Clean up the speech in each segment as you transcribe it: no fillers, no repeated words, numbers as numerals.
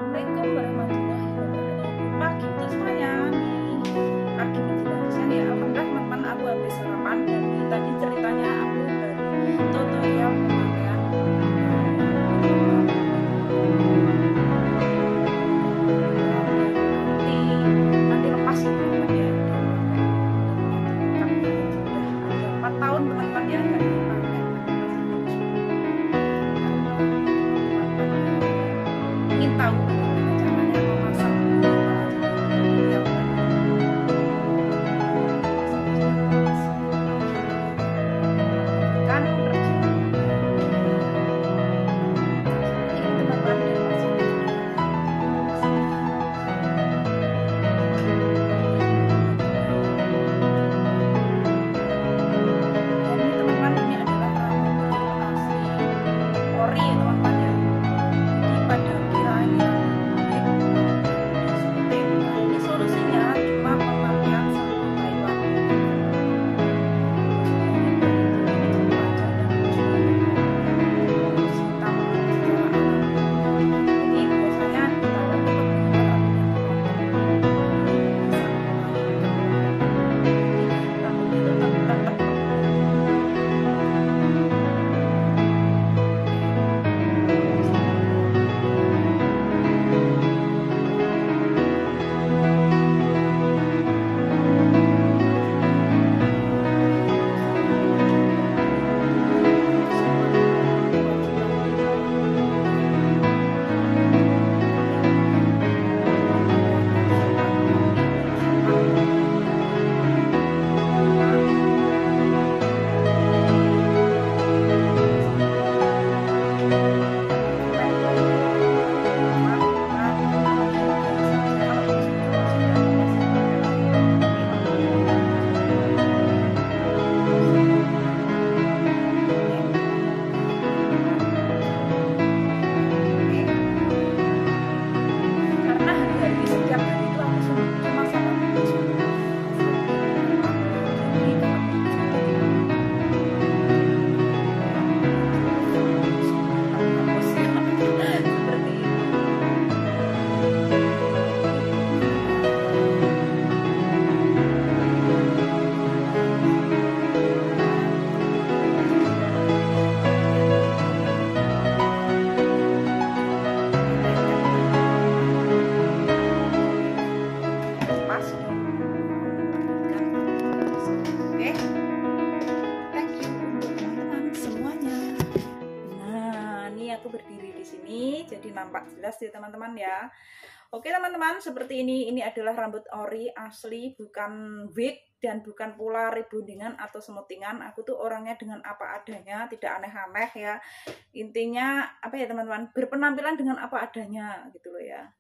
Assalamualaikum warahmatullahi wabarakatuh. Pagi untuk semuanya nih. Pagi menjelang siang ya. Alhamdulillah teman-teman, aku habis sarapan dan tadi ceritanya aku dari tutorial pemakaian nanti lepas ya teman-teman ya. Udah ada 4 tahun teman-teman ya nggak dipakai. Ingin tahu bagaimana caranya memasak tutorial kan kerja ini teman-teman dan masih ini teman-teman, ini adalah asli ori ya teman-teman ya. Jadi pada kiranya ini solusinya cuma pemakaian sabun Taiwan. Jadi biasanya karena hari-hari setiap hari itu aku cuma sama seperti itu. Pas oke, thank you untuk teman-teman semuanya. Nah, ini aku berdiri di sini jadi nampak jelas ya teman-teman ya. Oke teman-teman, seperti ini adalah rambut ori asli, bukan wig dan bukan pula rebondingan atau semutingan. Aku tuh orangnya dengan apa adanya, tidak aneh-aneh ya. Intinya apa ya teman-teman, berpenampilan dengan apa adanya gitu loh ya.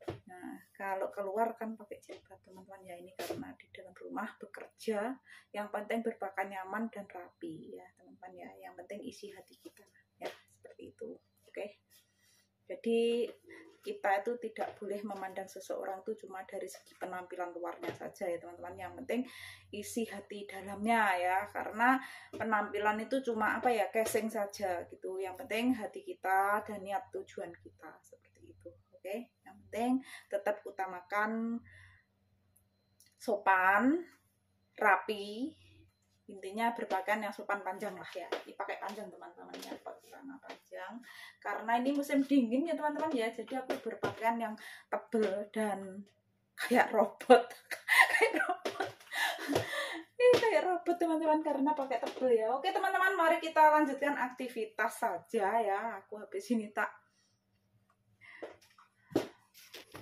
Nah, kalau keluar kan pakai jilbab teman-teman ya, ini karena di dalam rumah bekerja, yang penting berpakaian nyaman dan rapi ya teman-teman ya. Yang penting isi hati kita ya, seperti itu. Oke. Jadi kita itu tidak boleh memandang seseorang itu cuma dari segi penampilan luarnya saja ya teman-teman. Yang penting isi hati dalamnya ya, karena penampilan itu cuma apa ya, casing saja gitu. Yang penting hati kita dan niat tujuan kita, seperti itu. Oke, yang penting tetap utamakan sopan, rapi, intinya berpakaian yang sopan panjang lah ya. Dipakai panjang teman-teman ya, pakai celana panjang karena ini musim dingin ya teman-teman ya. Jadi aku berpakaian yang tebel dan kayak robot kayak robot kayak robot teman-teman karena pakai tebel ya. Oke teman-teman, mari kita lanjutkan aktivitas saja ya. Aku habis ini tak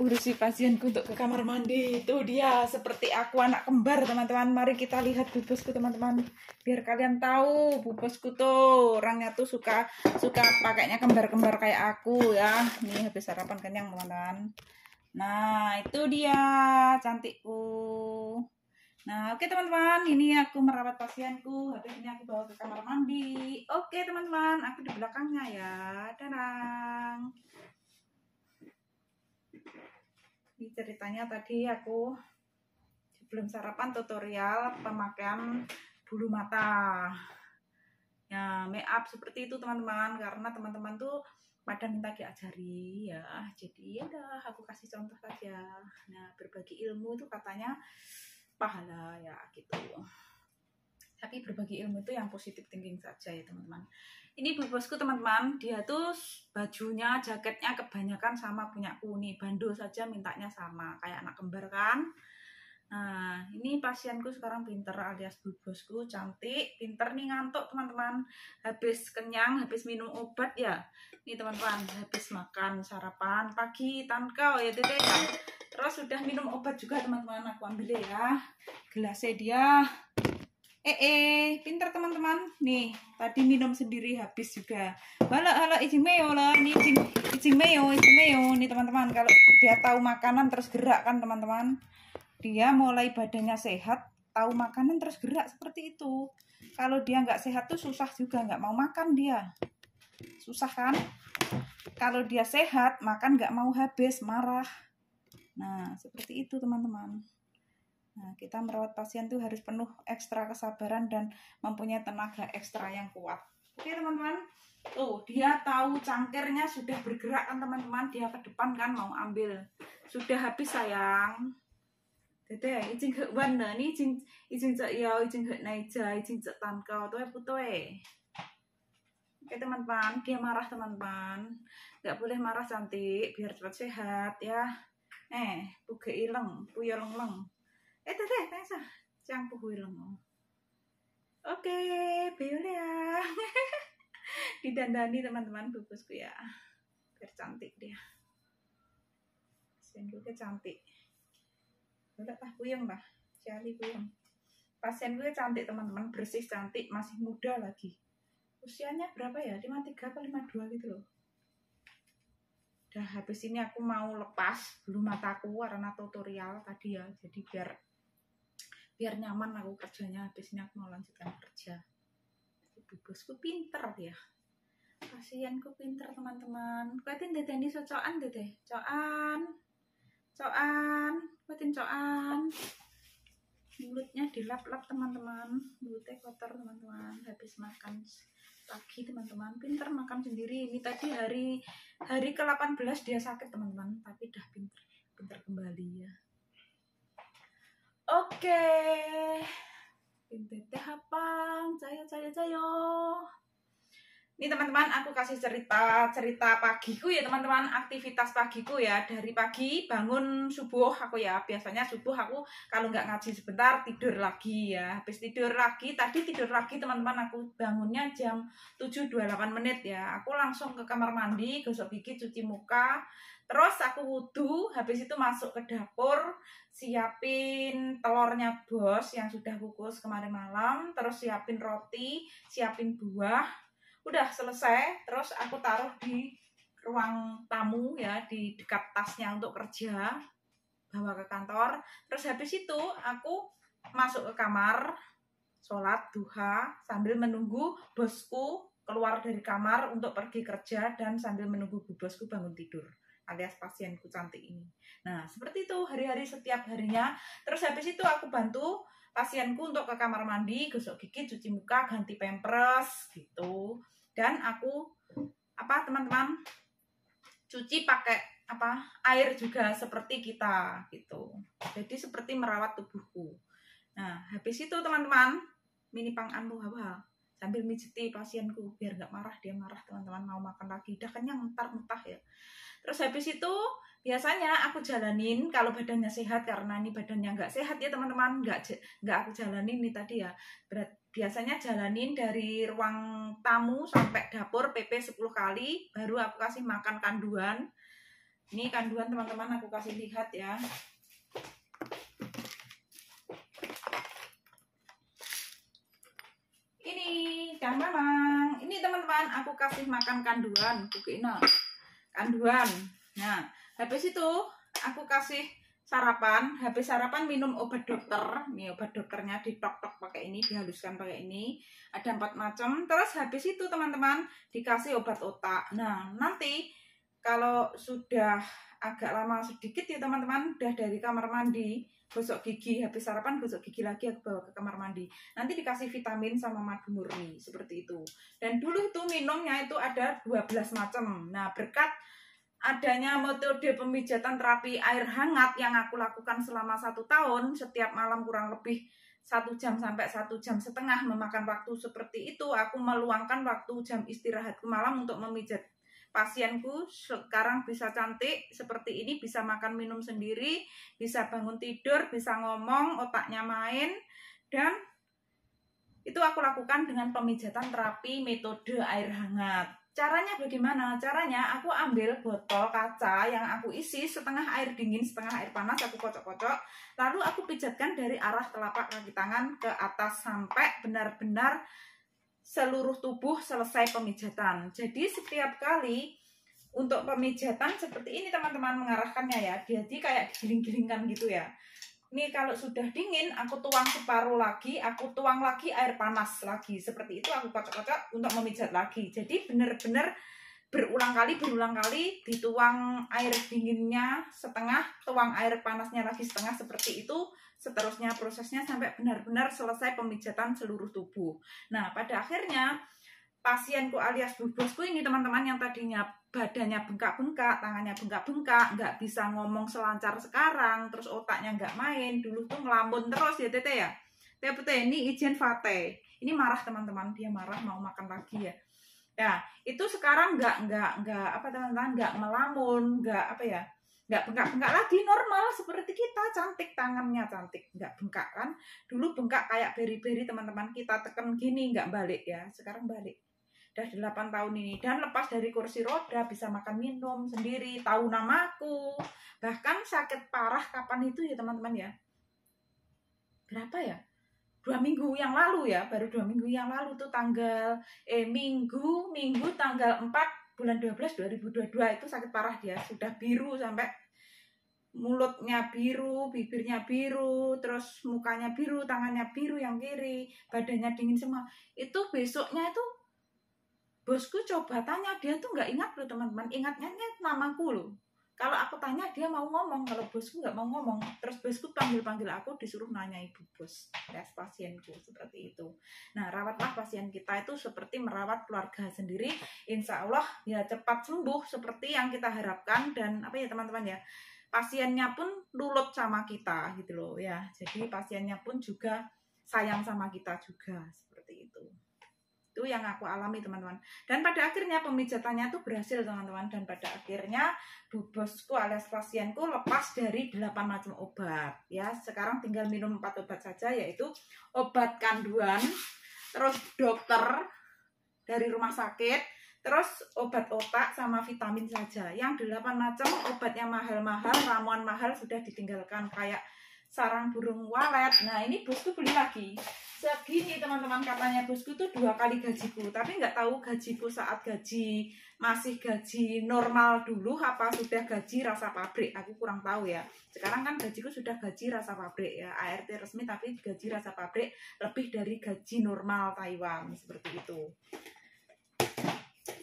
urusi pasienku untuk ke kamar mandi. Itu dia seperti aku anak kembar teman-teman. Mari kita lihat bubosku teman-teman, biar kalian tahu bubosku tuh orangnya tuh suka pakainya kembar-kembar kayak aku ya. Nih habis sarapan kenyang teman-teman. Nah itu dia cantikku. Nah oke teman-teman, ini aku merawat pasienku. Habis ini aku bawa ke kamar mandi. Oke teman-teman, aku di belakangnya ya. Dadah. Ini ceritanya tadi aku sebelum sarapan tutorial pemakaian bulu mata. Ya, make up seperti itu teman-teman, karena teman-teman tuh pada minta diajari ya, jadi ya udah aku kasih contoh saja. Nah, berbagi ilmu itu katanya pahala ya gitu. Tapi berbagi ilmu itu yang positif thinking saja ya teman-teman. Ini bu bosku teman-teman, dia tuh bajunya, jaketnya kebanyakan sama punyaku nih, bando saja mintanya sama, kayak anak kembar kan. Nah, ini pasienku sekarang pinter alias bu bosku, cantik, pinter nih, ngantuk teman-teman. Habis kenyang, habis minum obat ya. Nih teman-teman, habis makan sarapan pagi, tankau ya Tete ya. Terus sudah minum obat juga teman-teman, aku ambil ya. Gelasnya dia. Pinter teman-teman. Nih, tadi minum sendiri habis juga. Halo izin meo lah, ini izin meo. Nih teman-teman, kalau dia tahu makanan terus gerak kan teman-teman. Dia mulai badannya sehat, tahu makanan terus gerak seperti itu. Kalau dia nggak sehat tuh susah juga, nggak mau makan dia. Susah kan? Kalau dia sehat, makan nggak mau habis, marah. Nah, seperti itu teman-teman. Nah, kita merawat pasien tuh harus penuh ekstra kesabaran dan mempunyai tenaga ekstra yang kuat. Oke teman-teman. Tuh, dia tahu cangkirnya sudah bergerak kan teman-teman. Dia ke depan kan mau ambil. Sudah habis sayang. Dede, izin ke mana nih, izin cek ya, izin ke naija, izin cek tankau, tuh putoe. Oke teman-teman, dia marah teman-teman, nggak boleh marah cantik, biar cepat sehat ya. Puge ileng, puyo leng. Dede, tengsa, cang puge ileng. Oke, boleh ya. Didandani teman-teman, bubusku ya, biar cantik dia. Pasien gue cantik. Udah tah puyeng lah, cari puyeng. Pasien gue cantik teman-teman, bersih cantik, masih muda lagi. Usianya berapa ya? 53 atau 52 gitu loh. Udah habis ini aku mau lepas bulu mataku karena tutorial tadi ya. Jadi biar nyaman aku kerjanya. Habis ini aku mau lanjutkan kerja. Ibu bosku pinter ya. Pasienku pinter teman-teman. Kuatin dede ini cocokan dede. Coan, kuatin coan. Mulutnya dilap-lap teman-teman, mulutnya kotor teman-teman, habis makan pagi teman-teman. Pinter makan sendiri. Ini tadi hari ke-18 dia sakit teman-teman, tapi udah pinter kembali ya. Oke, pinter teh hapang, cayo. Ini teman-teman, aku kasih cerita pagiku ya teman-teman, aktivitas pagiku ya. Dari pagi bangun subuh aku ya, biasanya subuh aku kalau nggak ngaji sebentar tidur lagi ya. Habis tidur lagi, tadi tidur lagi teman-teman, aku bangunnya jam 7.28 menit ya. Aku langsung ke kamar mandi, gosok gigi, cuci muka, terus aku wudhu, habis itu masuk ke dapur, siapin telurnya bos yang sudah kukus kemarin malam, terus siapin roti, siapin buah. Udah selesai, terus aku taruh di ruang tamu ya, di dekat tasnya untuk kerja, bawa ke kantor. Terus habis itu aku masuk ke kamar, sholat duha sambil menunggu bosku keluar dari kamar untuk pergi kerja dan sambil menunggu bosku bangun tidur, alias pasienku cantik ini. Nah seperti itu hari-hari setiap harinya. Terus habis itu aku bantu pasienku untuk ke kamar mandi, gosok gigi, cuci muka, ganti pampers gitu. Dan aku teman-teman cuci pakai air juga seperti kita gitu. Jadi seperti merawat tubuhku. Nah habis itu teman-teman mini panganmu sambil mijiti pasienku biar nggak marah. Dia marah teman-teman, mau makan lagi, udah kenyang mentah ya. Terus habis itu biasanya aku jalanin kalau badannya sehat, karena ini badannya nggak sehat ya teman-teman, nggak aku jalanin nih tadi ya. Biasanya jalanin dari ruang tamu sampai dapur PP 10 kali, baru aku kasih makan kanduan. Ini kanduan teman-teman, aku kasih lihat ya. Ini Kang Mamang, ini teman-teman aku kasih makan kanduan, kanduan. Nah, habis itu aku kasih sarapan, habis sarapan minum obat dokter. Nih obat dokternya ditok-tok pakai ini, dihaluskan pakai ini. Ada 4 macam. Terus habis itu teman-teman dikasih obat otak. Nah, nanti kalau sudah agak lama sedikit ya teman-teman, udah dari kamar mandi, gosok gigi, habis sarapan gosok gigi lagi, aku bawa ke kamar mandi. Nanti dikasih vitamin sama madu murni, seperti itu. Dan dulu itu minumnya itu ada 12 macam. Nah, berkat adanya metode pemijatan terapi air hangat yang aku lakukan selama 1 tahun, setiap malam kurang lebih 1 jam sampai 1,5 jam memakan waktu seperti itu, aku meluangkan waktu jam istirahatku malam untuk memijat pasienku. Sekarang bisa cantik seperti ini, bisa makan minum sendiri, bisa bangun tidur, bisa ngomong, otaknya main. Dan itu aku lakukan dengan pemijatan terapi metode air hangat. Caranya bagaimana? Caranya aku ambil botol kaca yang aku isi setengah air dingin, setengah air panas, aku kocok-kocok, lalu aku pijatkan dari arah telapak kaki tangan ke atas sampai benar-benar seluruh tubuh selesai pemijatan. Jadi setiap kali untuk pemijatan seperti ini teman-teman mengarahkannya ya, jadi kayak giling-gilingkan gitu ya. Ini kalau sudah dingin, aku tuang separuh lagi, aku tuang lagi air panas lagi. Seperti itu aku kocok-kocok untuk memijat lagi. Jadi benar-benar berulang kali dituang air dinginnya setengah, tuang air panasnya lagi setengah, seperti itu. Seterusnya prosesnya sampai benar-benar selesai pemijatan seluruh tubuh. Nah, pada akhirnya pasienku alias Bu Bosku ini teman-teman, yang tadinya badannya bengkak-bengkak, tangannya bengkak-bengkak, nggak bisa ngomong selancar sekarang, terus otaknya nggak main, dulu tuh ngelamun terus ya Tete ya. Tete ini izin Fate, ini marah teman-teman, dia marah mau makan lagi ya. Nah, itu sekarang nggak apa teman-teman, nggak melamun, nggak bengkak-bengkak lagi, normal seperti kita, cantik, tangannya cantik, nggak bengkak kan. Dulu bengkak kayak beri-beri teman-teman, kita tekan gini nggak balik ya, sekarang balik. Udah 8 tahun ini, dan lepas dari kursi roda, bisa makan minum sendiri, tahu namaku. Bahkan sakit parah kapan itu ya teman-teman ya, berapa ya, 2 minggu yang lalu ya, baru 2 minggu yang lalu tuh minggu tanggal 4 bulan 12 2022 itu sakit parah dia, sudah biru sampai mulutnya biru, bibirnya biru, terus mukanya biru, tangannya biru yang kiri, badannya dingin semua. Itu besoknya itu bosku coba tanya, dia tuh nggak ingat loh teman-teman, ingatnya namaku loh. Kalau aku tanya dia mau ngomong, kalau bosku nggak mau ngomong. Terus bosku panggil aku, disuruh nanya ibu bos, tes pasienku, seperti itu. Nah, rawatlah pasien kita itu seperti merawat keluarga sendiri. Insya Allah ya cepat sembuh seperti yang kita harapkan. Dan apa ya teman-teman ya, pasiennya pun nurut sama kita gitu loh ya. Jadi pasiennya pun juga sayang sama kita juga, seperti itu. Itu yang aku alami teman-teman. Dan pada akhirnya pemijatannya itu berhasil teman-teman. Dan pada akhirnya Bu Bosku alias pasienku lepas dari 8 macam obat ya. Sekarang tinggal minum 4 obat saja, yaitu obat kanduan, terus dokter dari rumah sakit, terus obat otak sama vitamin saja. Yang 8 macam obat yang mahal-mahal, ramuan mahal sudah ditinggalkan, kayak sarang burung walet. Nah, ini bosku beli lagi segini teman-teman, katanya bosku tuh 2 kali gajiku, tapi nggak tahu gajiku saat gaji masih gaji normal dulu apa sudah gaji rasa pabrik, aku kurang tahu ya. Sekarang kan gajiku sudah gaji rasa pabrik ya, ART resmi tapi gaji rasa pabrik lebih dari gaji normal Taiwan, seperti itu.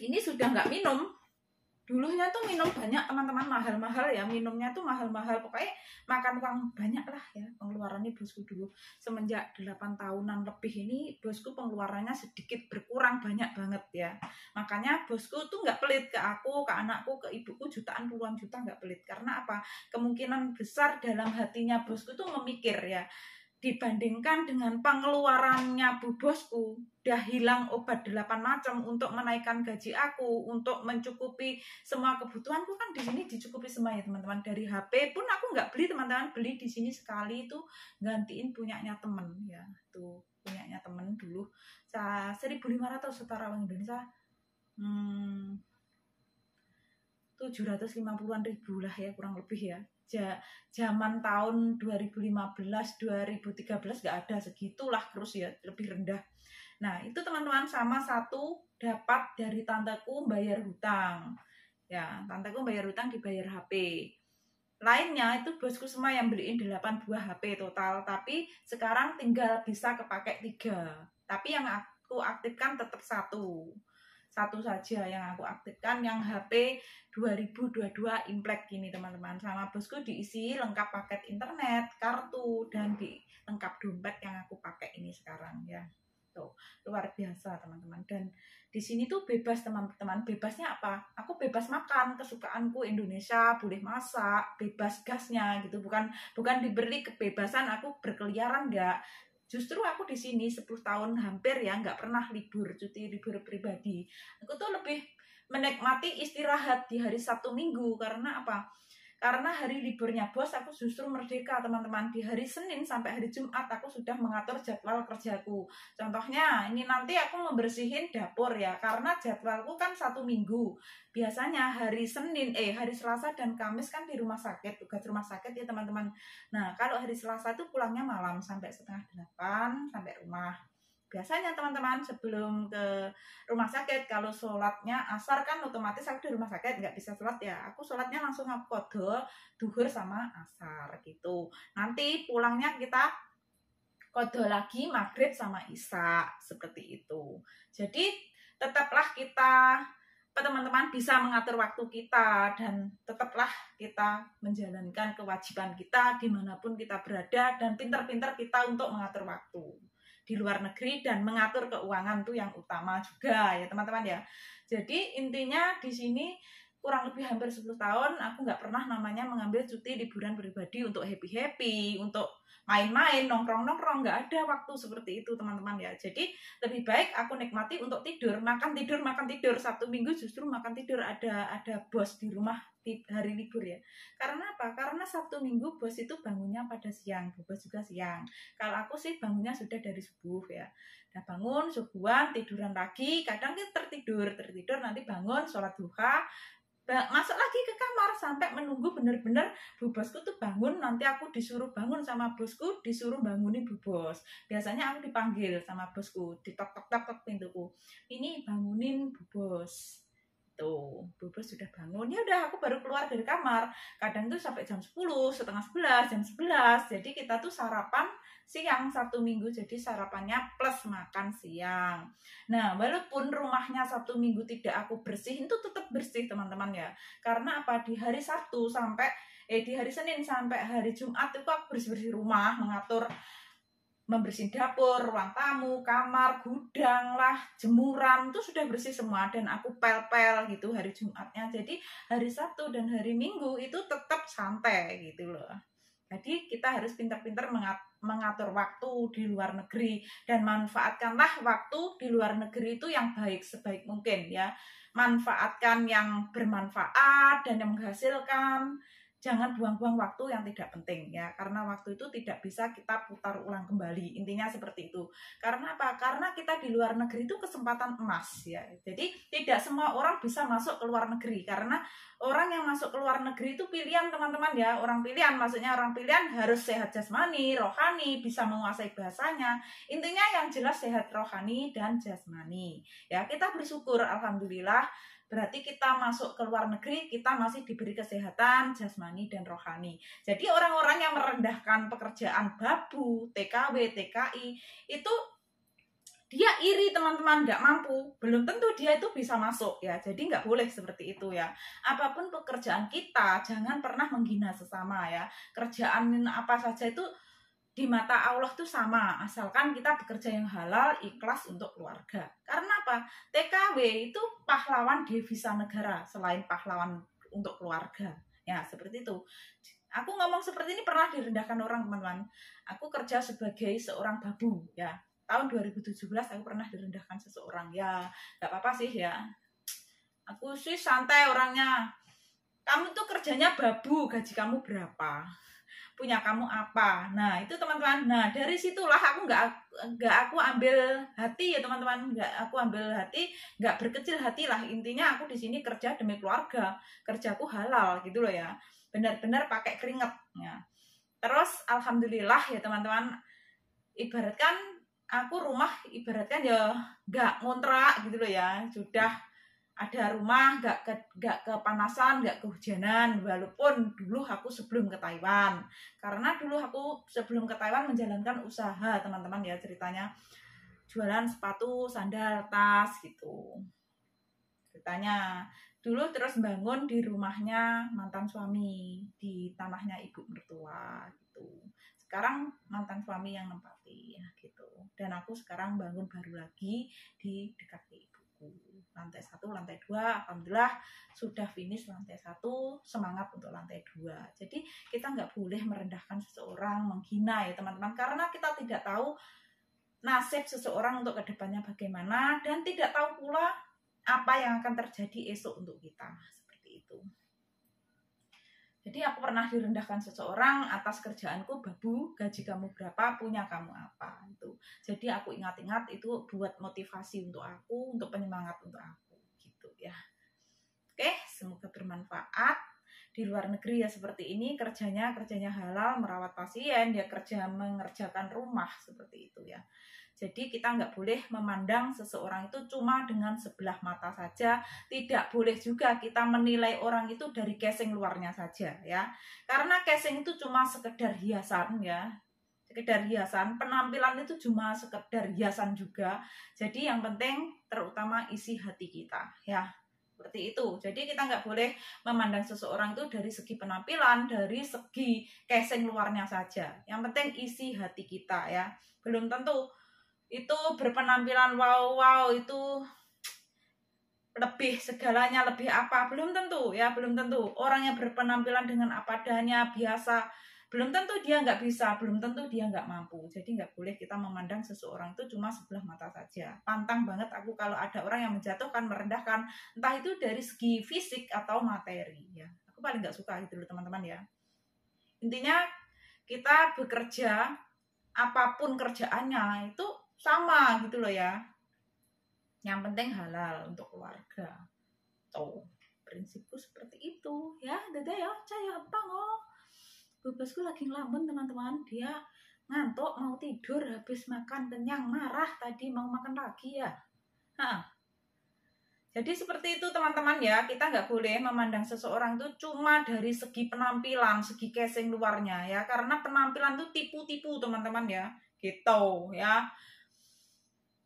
Ini sudah nggak minum. Dulunya tuh minum banyak teman-teman, mahal-mahal ya, minumnya tuh mahal-mahal, pokoknya makan uang banyak lah ya pengeluarannya bosku dulu. Semenjak 8 tahunan lebih ini bosku pengeluarannya sedikit berkurang banyak banget ya. Makanya bosku tuh nggak pelit ke aku, ke anakku, ke ibuku, jutaan puluhan juta nggak pelit. Karena apa? Kemungkinan besar dalam hatinya bosku tuh memikir ya, dibandingkan dengan pengeluarannya Bu Bosku, udah hilang obat 8 macam untuk menaikkan gaji aku, untuk mencukupi semua kebutuhanku, kan di sini dicukupi semua ya teman-teman. Dari HP pun aku nggak beli teman-teman, beli di sini sekali itu gantiin punyanya temen ya, tuh punyanya temen dulu 1.500 setara uang Indonesia 750-an ribu lah ya kurang lebih ya. Zaman tahun 2015 2013 nggak ada segitulah, terus ya lebih rendah. Nah itu teman-teman, sama satu dapat dari tanteku bayar hutang ya, tanteku bayar hutang dibayar HP. Lainnya itu bosku semua yang beliin 8 buah HP total, tapi sekarang tinggal bisa kepake 3, tapi yang aku aktifkan tetap satu satu saja yang aku aktifkan, yang HP 2022 Implek gini teman-teman. Sama bosku diisi lengkap paket internet, kartu, dan lengkap dompet yang aku pakai ini sekarang ya. Tuh, luar biasa teman-teman. Dan di sini tuh bebas teman-teman. Bebasnya apa? Aku bebas makan, kesukaanku Indonesia, boleh masak, bebas gasnya gitu. Bukan diberi kebebasan aku berkeliaran, enggak. Justru aku di sini 10 tahun hampir ya nggak pernah libur, cuti libur pribadi. Aku tuh lebih menikmati istirahat di hari Sabtu Minggu. Karena apa? Karena hari liburnya bos aku justru merdeka teman-teman. Di hari Senin sampai hari Jumat aku sudah mengatur jadwal kerjaku. Contohnya ini nanti aku membersihin dapur ya, karena jadwalku kan 1 minggu. Biasanya hari hari Selasa dan Kamis kan di rumah sakit, tugas rumah sakit ya teman-teman. Nah kalau hari Selasa itu pulangnya malam sampai setengah 8 sampai rumah. Biasanya teman-teman sebelum ke rumah sakit, kalau sholatnya asar kan otomatis aku di rumah sakit nggak bisa sholat ya, aku sholatnya langsung aku qodho duhur sama asar gitu. Nanti pulangnya kita qodho lagi maghrib sama isya seperti itu. Jadi tetaplah kita teman-teman bisa mengatur waktu kita, dan tetaplah kita menjalankan kewajiban kita dimanapun kita berada, dan pintar-pintar kita untuk mengatur waktu di luar negeri dan mengatur keuangan tuh yang utama juga ya teman-teman ya. Jadi intinya di sini kurang lebih hampir 10 tahun aku nggak pernah namanya mengambil cuti liburan pribadi untuk happy-happy, untuk main-main, nongkrong-nongkrong, nggak ada waktu seperti itu teman-teman ya. Jadi lebih baik aku nikmati untuk tidur, makan tidur. Sabtu Minggu justru makan tidur, ada bos di rumah di hari libur ya. Karena apa? Karena Sabtu Minggu bos itu bangunnya pada siang, bos juga siang. Kalau aku sih bangunnya sudah dari subuh ya. Udah bangun, subuhan, tiduran lagi, kadang kita tertidur nanti bangun, sholat duha, masuk lagi ke kamar sampai menunggu bener-bener bu bosku tuh bangun. Nanti aku disuruh bangun sama bosku, disuruh bangunin bu bos. Biasanya aku dipanggil sama bosku, ditok-tok-tok pintuku, ini bangunin bu bos. Tuh, bu bos sudah bangun, ya udah aku baru keluar dari kamar. Kadang tuh sampai jam 10, setengah 11, jam 11. Jadi kita tuh sarapan siang Sabtu Minggu, jadi sarapannya plus makan siang. Nah, walaupun rumahnya Sabtu Minggu tidak aku bersihin, itu tetap bersih teman-teman ya. Karena apa? Di hari Sabtu sampai di hari Senin sampai hari Jumat itu aku bersih-bersih rumah, mengatur membersihin dapur, ruang tamu, kamar, gudang lah, jemuran, itu sudah bersih semua, dan aku pel-pel gitu hari Jumatnya. Jadi hari Sabtu dan hari Minggu itu tetap santai gitu loh. Jadi kita harus pintar-pintar mengatur waktu di luar negeri, dan manfaatkanlah waktu di luar negeri itu yang baik sebaik mungkin ya. Manfaatkan yang bermanfaat dan yang menghasilkan. Jangan buang-buang waktu yang tidak penting ya, karena waktu itu tidak bisa kita putar ulang kembali. Intinya seperti itu. Karena apa? Karena kita di luar negeri itu kesempatan emas ya. Jadi tidak semua orang bisa masuk ke luar negeri, karena orang yang masuk ke luar negeri itu pilihan teman-teman ya. Orang pilihan, maksudnya orang pilihan harus sehat jasmani, rohani, bisa menguasai bahasanya. Intinya yang jelas sehat rohani dan jasmani. Ya, kita bersyukur alhamdulillah. Berarti kita masuk ke luar negeri, kita masih diberi kesehatan jasmani dan rohani. Jadi orang-orang yang merendahkan pekerjaan babu, TKW, TKI, itu dia iri teman-teman, nggak mampu, belum tentu dia itu bisa masuk ya. Jadi nggak boleh seperti itu ya. Apapun pekerjaan kita, jangan pernah menghina sesama ya. Kerjaan apa saja itu di mata Allah tuh sama, asalkan kita bekerja yang halal, ikhlas untuk keluarga. Karena apa? TKW itu pahlawan devisa negara selain pahlawan untuk keluarga. Ya, seperti itu. Aku ngomong seperti ini pernah direndahkan orang, teman-teman. Aku kerja sebagai seorang babu, ya. Tahun 2017 aku pernah direndahkan seseorang. Ya, nggak apa-apa sih ya. Aku sih santai orangnya. Kamu tuh kerjanya babu, gaji kamu berapa? Punya kamu apa? Nah itu teman-teman. Nah dari situlah aku nggak aku ambil hati ya teman-teman, nggak aku ambil hati, nggak berkecil hati lah. Intinya aku di sini kerja demi keluarga, kerjaku halal gitu loh ya, benar-benar pakai keringet ya. Terus alhamdulillah ya teman-teman, ibaratkan aku rumah ibaratkan ya nggak ngontrak gitu loh ya, sudah ada rumah, nggak kepanasan, nggak kehujanan. Walaupun dulu aku sebelum ke Taiwan, karena dulu aku sebelum ke Taiwan menjalankan usaha teman-teman ya, ceritanya jualan sepatu, sandal, tas gitu. ceritanya. Dulu terus bangun di rumahnya mantan suami, di tanahnya ibu mertua gitu. Sekarang mantan suami yang nempati ya gitu. Dan aku sekarang bangun baru lagi di dekat ibuku. Lantai 1, lantai 2, alhamdulillah sudah finish lantai 1, semangat untuk lantai 2. Jadi kita nggak boleh merendahkan seseorang, menghina ya teman-teman, karena kita tidak tahu nasib seseorang untuk kedepannya bagaimana, dan tidak tahu pula apa yang akan terjadi esok untuk kita, seperti itu. Jadi aku pernah direndahkan seseorang atas kerjaanku, babu, gaji kamu berapa, punya kamu apa, itu. Jadi aku ingat-ingat itu buat motivasi untuk aku, untuk penyemangat untuk aku, gitu ya. Oke, semoga bermanfaat. Di luar negeri ya seperti ini, kerjanya halal, merawat pasien, dia kerja mengerjakan rumah, seperti itu ya. Jadi kita nggak boleh memandang seseorang itu cuma dengan sebelah mata saja. Tidak boleh juga kita menilai orang itu dari casing luarnya saja ya. Karena casing itu cuma sekedar hiasan ya. Sekedar hiasan, penampilan itu cuma sekedar hiasan juga. Jadi yang penting terutama isi hati kita ya. Seperti itu. Jadi kita nggak boleh memandang seseorang itu dari segi penampilan, dari segi casing luarnya saja. Yang penting isi hati kita ya. Belum tentu itu berpenampilan wow itu lebih segalanya, lebih apa, belum tentu ya, belum tentu. Orang yang berpenampilan dengan apa adanya, biasa, belum tentu dia nggak bisa, belum tentu dia nggak mampu. Jadi nggak boleh kita memandang seseorang itu cuma sebelah mata saja. Pantang banget aku kalau ada orang yang menjatuhkan, merendahkan, entah itu dari segi fisik atau materi ya. Aku paling nggak suka gitu loh teman-teman ya. Intinya kita bekerja, apapun kerjaannya itu sama gitu loh ya. Yang penting halal untuk keluarga. Tuh, prinsipku seperti itu ya. Dadah ya, caya apa oh. Bebasku lagi ngelamun teman-teman. Dia ngantuk mau tidur, habis makan kenyang, marah tadi mau makan lagi ya. Jadi seperti itu teman-teman ya. Kita nggak boleh memandang seseorang itu cuma dari segi penampilan, segi casing luarnya ya. Karena penampilan itu tipu-tipu teman-teman ya. Gitu ya.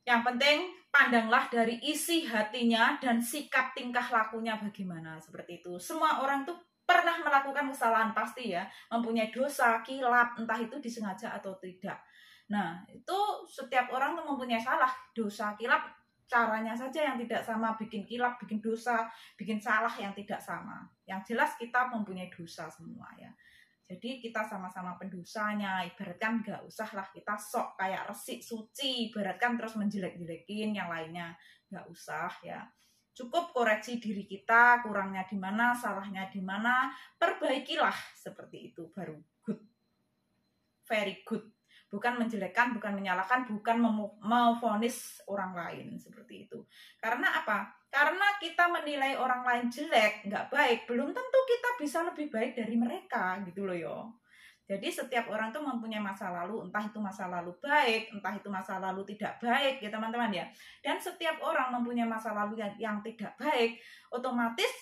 Yang penting pandanglah dari isi hatinya dan sikap tingkah lakunya bagaimana, seperti itu. Semua orang tuh pernah melakukan kesalahan pasti ya, mempunyai dosa, kilap, entah itu disengaja atau tidak. Nah, itu setiap orang tuh mempunyai salah, dosa, kilap, caranya saja yang tidak sama, bikin kilap, bikin dosa, bikin salah yang tidak sama. Yang jelas kita mempunyai dosa semua ya. Jadi kita sama-sama pendosanya, ibaratkan nggak usah lah kita sok kayak resik suci, ibaratkan terus menjelek-jelekin yang lainnya, nggak usah ya. Cukup koreksi diri kita, kurangnya di mana, salahnya di mana, perbaikilah, seperti itu baru good, very good. Bukan menjelekkan, bukan menyalahkan, bukan mau vonis orang lain, seperti itu. Karena apa? Karena kita menilai orang lain jelek, nggak baik, belum tentu kita bisa lebih baik dari mereka, gitu loh yo. Jadi setiap orang tuh mempunyai masa lalu, entah itu masa lalu baik, entah itu masa lalu tidak baik, ya teman-teman ya. Dan setiap orang mempunyai masa lalu yang tidak baik, otomatis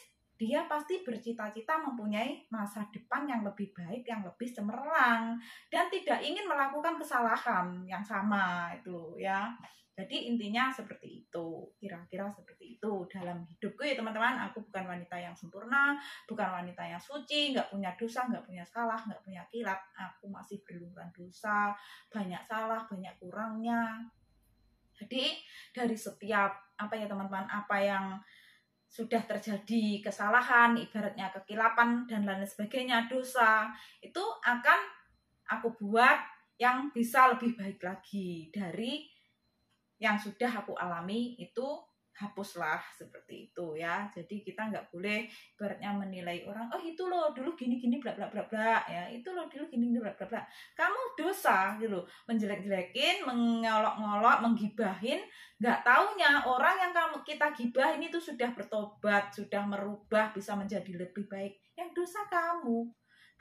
dia pasti bercita-cita mempunyai masa depan yang lebih baik, yang lebih cemerlang, dan tidak ingin melakukan kesalahan yang sama itu ya. Jadi intinya seperti itu, kira-kira seperti itu dalam hidupku ya teman-teman. Aku bukan wanita yang sempurna, bukan wanita yang suci, nggak punya dosa, nggak punya salah, nggak punya kilap. Aku masih berlumuran dosa, banyak salah, banyak kurangnya. Jadi dari setiap apa ya teman-teman, apa yang sudah terjadi kesalahan, ibaratnya kekilapan dan lain sebagainya, dosa, itu akan aku buat yang bisa lebih baik lagi dari yang sudah aku alami. Itu hapuslah, seperti itu ya. Jadi kita nggak boleh ibaratnya menilai orang, oh itu loh dulu gini-gini bla bla bla bla ya, itu loh dulu gini bla bla bla. Kamu dosa gitu, menjelek-jelekin, mengolok-ngolok, menggibahin, nggak taunya orang yang kita gibahin itu sudah bertobat, sudah merubah, bisa menjadi lebih baik. Yang dosa kamu,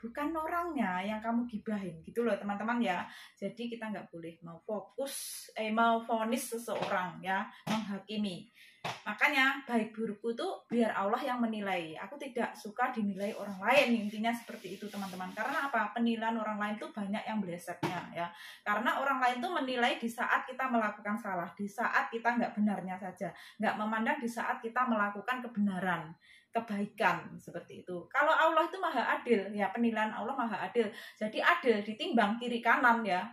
bukan orangnya yang kamu gibahin, gitu loh teman-teman ya. Jadi kita nggak boleh mau vonis seseorang ya, menghakimi. Makanya baik burukku tuh biar Allah yang menilai. Aku tidak suka dinilai orang lain, intinya seperti itu teman-teman. Karena apa? Penilaian orang lain tuh banyak yang blesetnya ya. Karena orang lain tuh menilai di saat kita melakukan salah, di saat kita nggak benarnya saja, nggak memandang di saat kita melakukan kebenaran, kebaikan seperti itu. Kalau Allah itu maha adil ya, penilaian Allah maha adil. Jadi adil, ditimbang kiri kanan ya.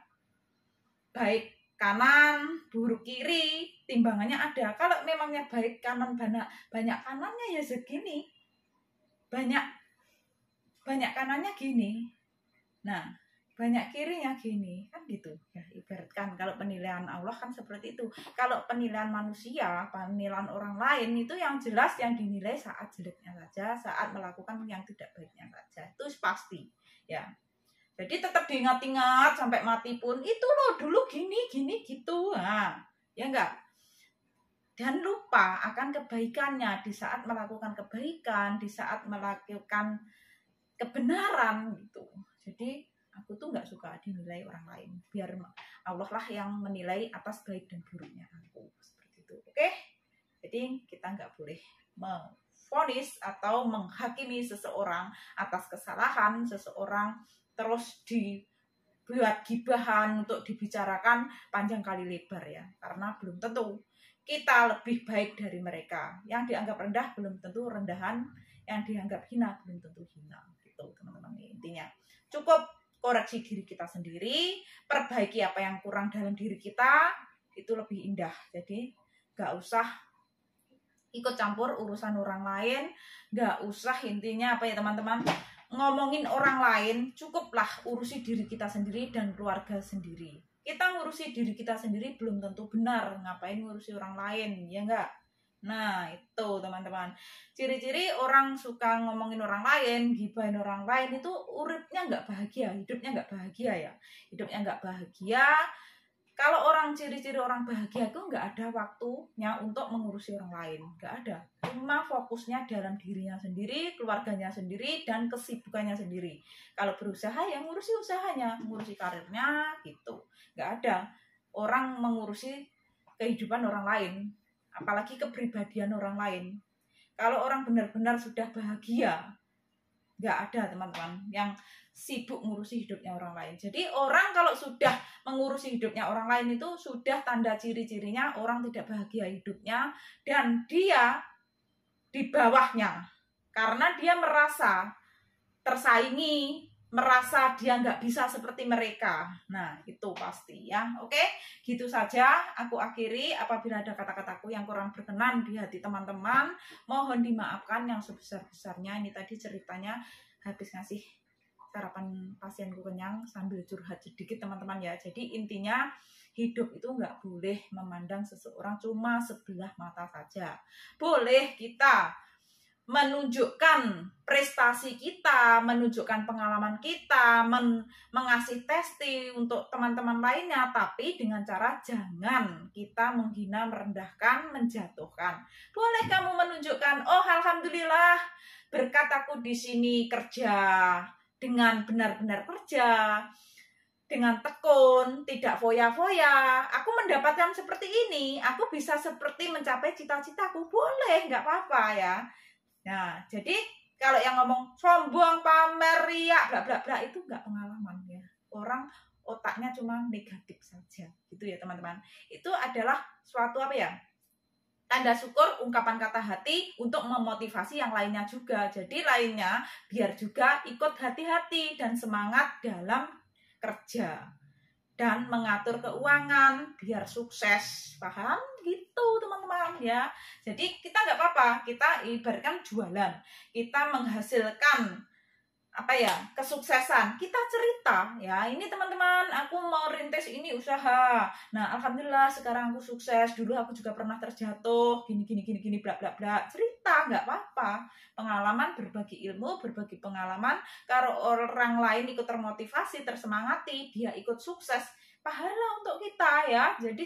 Baik kanan, buruk kiri, timbangannya ada. Kalau memangnya baik kanan banyak kanannya ya segini. Banyak kanannya gini. Nah, banyak kirinya gini. Kan gitu. Ya, ibaratkan kalau penilaian Allah kan seperti itu. Kalau penilaian manusia, penilaian orang lain itu yang jelas yang dinilai saat jeleknya saja, saat melakukan yang tidak baiknya saja. Itu pasti, ya. Jadi tetap diingat-ingat sampai mati pun, itu loh dulu gini gitu. Nah, ya enggak? Dan lupa akan kebaikannya di saat melakukan kebaikan, di saat melakukan kebenaran gitu. Jadi aku tuh nggak suka dinilai orang lain. Biar Allah lah yang menilai atas baik dan buruknya aku. Seperti itu. Oke? Jadi kita nggak boleh memvonis atau menghakimi seseorang atas kesalahan seseorang, terus dibuat gibahan untuk dibicarakan panjang kali lebar ya, karena belum tentu kita lebih baik dari mereka. Yang dianggap rendah belum tentu rendahan, yang dianggap hina belum tentu hina gitu teman-teman. Intinya cukup koreksi diri kita sendiri, perbaiki apa yang kurang dalam diri kita, itu lebih indah. Jadi gak usah ikut campur urusan orang lain, gak usah intinya apa ya teman-teman, ngomongin orang lain, cukuplah urusi diri kita sendiri dan keluarga sendiri. Kita ngurusi diri kita sendiri belum tentu benar, ngapain ngurusi orang lain, ya enggak? Nah itu teman-teman, ciri-ciri orang suka ngomongin orang lain, gibahin orang lain itu uripnya nggak bahagia, hidupnya nggak bahagia ya, hidupnya nggak bahagia. Kalau orang ciri-ciri orang bahagia itu nggak ada waktunya untuk mengurusi orang lain, nggak ada. Cuma fokusnya dalam dirinya sendiri, keluarganya sendiri, dan kesibukannya sendiri. Kalau berusaha ya ngurusi usahanya, ngurusi karirnya gitu. Nggak ada orang mengurusi kehidupan orang lain, apalagi kepribadian orang lain. Kalau orang benar-benar sudah bahagia, nggak ada teman-teman yang sibuk ngurusi hidupnya orang lain. Jadi orang kalau sudah mengurusi hidupnya orang lain itu sudah tanda ciri-cirinya orang tidak bahagia hidupnya dan dia di bawahnya. Karena dia merasa tersaingi, merasa dia nggak bisa seperti mereka. Nah, itu pasti ya. Oke, gitu saja aku akhiri. Apabila ada kata-kataku yang kurang berkenan di hati teman-teman, mohon dimaafkan yang sebesar-besarnya. Ini tadi ceritanya habis ngasih sarapan pasienku kenyang sambil curhat sedikit teman-teman ya. Jadi intinya hidup itu nggak boleh memandang seseorang cuma sebelah mata saja. Boleh kita menunjukkan prestasi kita, menunjukkan pengalaman kita, mengasih testi untuk teman-teman lainnya, tapi dengan cara jangan kita menghina, merendahkan, menjatuhkan. Boleh kamu menunjukkan, oh alhamdulillah berkat aku di sini kerja dengan benar-benar kerja, dengan tekun, tidak foya-foya, aku mendapatkan seperti ini, aku bisa seperti mencapai cita-citaku, boleh, nggak apa-apa ya. Nah, jadi kalau yang ngomong sombong, pamer, riak, bla bla bla itu nggak pengalaman ya. Orang otaknya cuma negatif saja, gitu ya teman-teman. Itu adalah suatu apa ya? Tanda syukur, ungkapan kata hati untuk memotivasi yang lainnya juga. Jadi lainnya biar juga ikut hati-hati dan semangat dalam kerja dan mengatur keuangan biar sukses, paham gitu teman-teman ya. Jadi kita nggak apa-apa, kita ibaratkan jualan, kita menghasilkan apa ya, kesuksesan, kita cerita ya, ini teman-teman aku mau rintis ini usaha, nah alhamdulillah sekarang aku sukses, dulu aku juga pernah terjatuh gini bla bla bla, cerita nggak apa-apa, pengalaman, berbagi ilmu, berbagi pengalaman. Kalau orang lain ikut termotivasi, tersemangati, dia ikut sukses, pahala untuk kita ya. Jadi